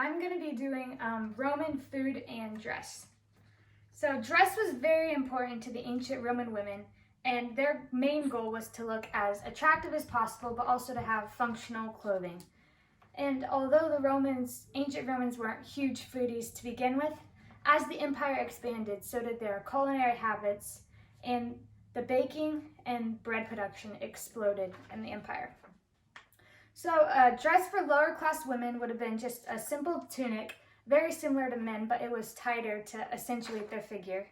I'm going to be doing Roman food and dress. So dress was very important to the ancient Roman women, and their main goal was to look as attractive as possible, but also to have functional clothing. And although the ancient Romans weren't huge foodies to begin with, as the empire expanded, so did their culinary habits, and the baking and bread production exploded in the empire. So dress for lower class women would have been just a simple tunic, very similar to men, but it was tighter to accentuate their figure.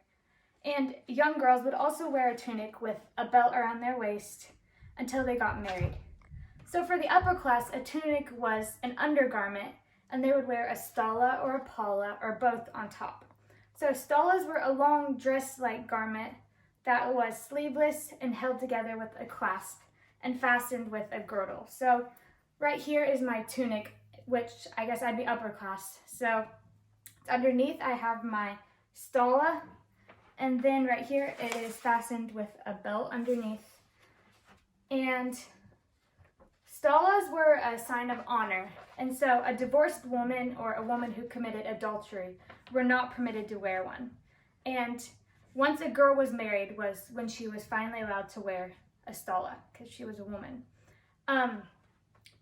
And young girls would also wear a tunic with a belt around their waist until they got married. So for the upper class, a tunic was an undergarment, and they would wear a stalla or a palla or both on top. So stallas were a long dress-like garment that was sleeveless and held together with a clasp and fastened with a girdle. So right here is my tunic, which I guess I'd be upper class. So underneath I have my stalla, and then right here it is fastened with a belt underneath. And stallas were a sign of honor, and so a divorced woman or a woman who committed adultery were not permitted to wear one. And once a girl was married was when she was finally allowed to wear a stalla, because she was a woman.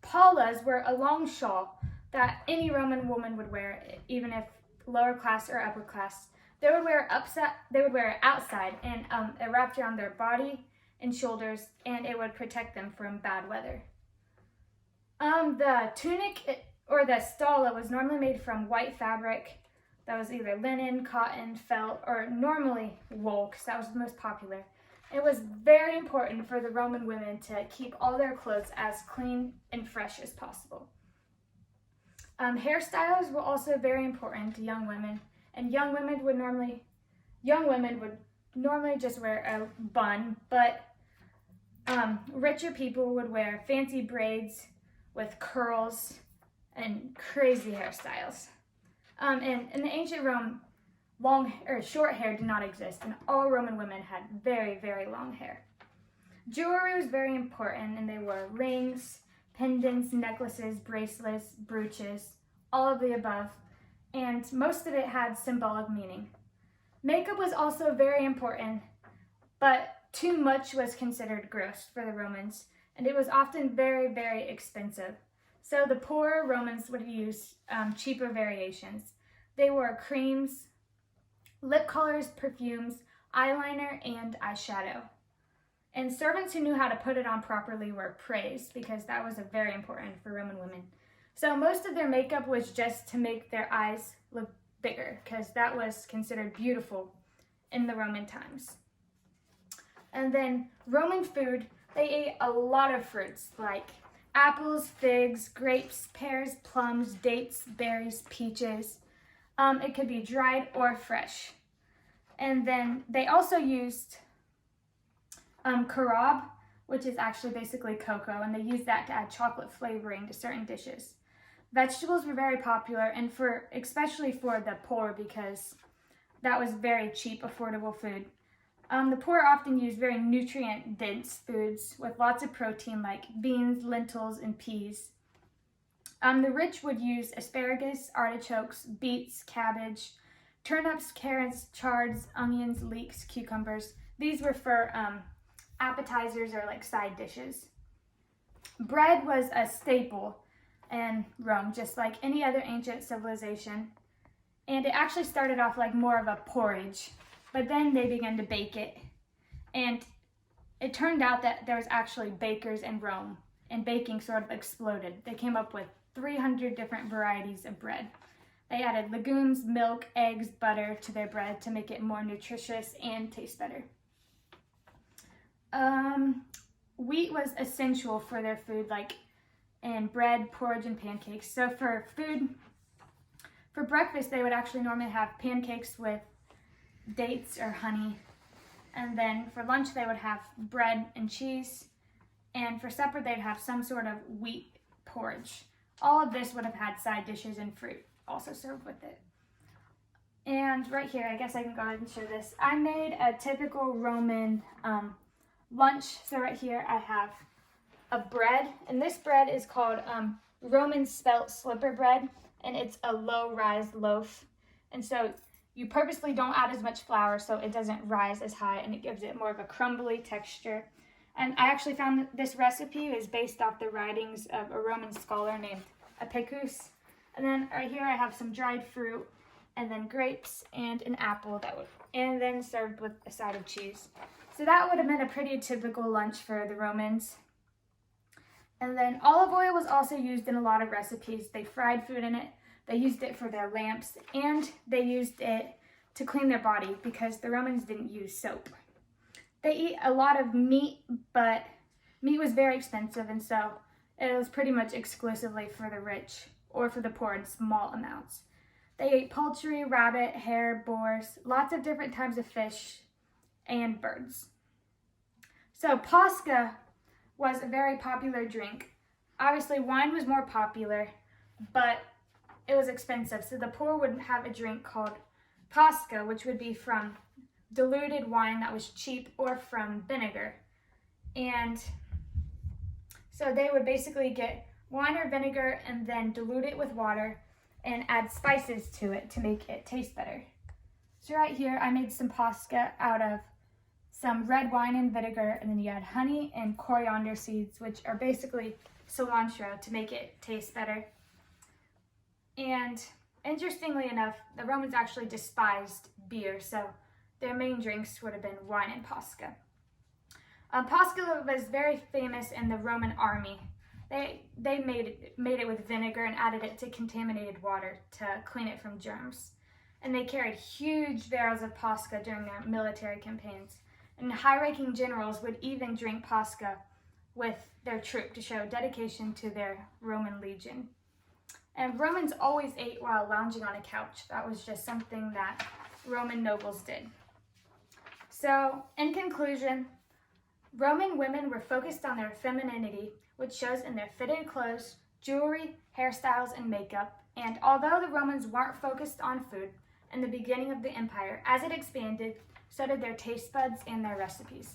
Pallas were a long shawl that any Roman woman would wear, even if lower class or upper class. They would wear it outside, and it wrapped around their body and shoulders, and it would protect them from bad weather. The tunic or the stalla was normally made from white fabric that was either linen, cotton, felt, or normally wool, because that was the most popular. It was very important for the Roman women to keep all their clothes as clean and fresh as possible. Hairstyles were also very important to young women, and young women would normally just wear a bun, but richer people would wear fancy braids with curls and crazy hairstyles. And in the ancient Rome, short hair did not exist, and all Roman women had very, very long hair. Jewelry was very important, and they wore rings, pendants, necklaces, bracelets, brooches, all of the above, and most of it had symbolic meaning. Makeup was also very important, but too much was considered gross for the Romans, and it was often very, very expensive. So the poorer Romans would use cheaper variations. They wore creams, lip colors, perfumes, eyeliner, and eyeshadow. And servants who knew how to put it on properly were praised, because that was very important for Roman women. So most of their makeup was just to make their eyes look bigger, because that was considered beautiful in the Roman times. And then Roman food, they ate a lot of fruits like apples, figs, grapes, pears, plums, dates, berries, peaches. It could be dried or fresh. And then they also used carob, which is actually basically cocoa, and they used that to add chocolate flavoring to certain dishes. Vegetables were very popular, and especially for the poor, because that was very cheap, affordable food. The poor often used very nutrient-dense foods with lots of protein like beans, lentils, and peas. The rich would use asparagus, artichokes, beets, cabbage, turnips, carrots, chards, onions, leeks, cucumbers. These were for appetizers or like side dishes. Bread was a staple in Rome, just like any other ancient civilization. And it actually started off like more of a porridge, but then they began to bake it. And it turned out that there was actually bakers in Rome, and baking sort of exploded. They came up with 300 different varieties of bread. They added legumes, milk, eggs, butter to their bread to make it more nutritious and taste better. Wheat was essential for their food, like in bread, porridge, and pancakes. So for breakfast, they would actually normally have pancakes with dates or honey. And then for lunch, they would have bread and cheese. And for supper, they'd have some sort of wheat porridge. All of this would have had side dishes and fruit also served with it. And right here, I guess I can go ahead and show this. I made a typical Roman lunch. So right here I have a bread, and this bread is called Roman spelt slipper bread, and it's a low-rise loaf. And so you purposely don't add as much flour so it doesn't rise as high, and it gives it more of a crumbly texture. And I actually found that this recipe is based off the writings of a Roman scholar named Apicius. And then right here I have some dried fruit, and then grapes and an apple and then served with a side of cheese. So that would have been a pretty typical lunch for the Romans. And then olive oil was also used in a lot of recipes. They fried food in it, they used it for their lamps, and they used it to clean their body because the Romans didn't use soap. They eat a lot of meat, but meat was very expensive, and so it was pretty much exclusively for the rich or for the poor in small amounts. They ate poultry, rabbit, hare, boars, lots of different types of fish, and birds. So Pascha was a very popular drink. Obviously, wine was more popular, but it was expensive. So the poor would have a drink called Pascha, which would be from diluted wine that was cheap or from vinegar. And so they would basically get wine or vinegar and then dilute it with water and add spices to it to make it taste better. So right here, I made some Pascha out of some red wine and vinegar, and then you add honey and coriander seeds, which are basically cilantro, to make it taste better. And interestingly enough, the Romans actually despised beer, so their main drinks would have been wine and Pascha. Pascha was very famous in the Roman army. They made it with vinegar and added it to contaminated water to clean it from germs. And they carried huge barrels of Pascha during their military campaigns. And high-ranking generals would even drink Pascha with their troop to show dedication to their Roman legion. And Romans always ate while lounging on a couch. That was just something that Roman nobles did. So, in conclusion, Roman women were focused on their femininity, which shows in their fitted clothes, jewelry, hairstyles, and makeup. And although the Romans weren't focused on food in the beginning of the empire, as it expanded, so did their taste buds and their recipes.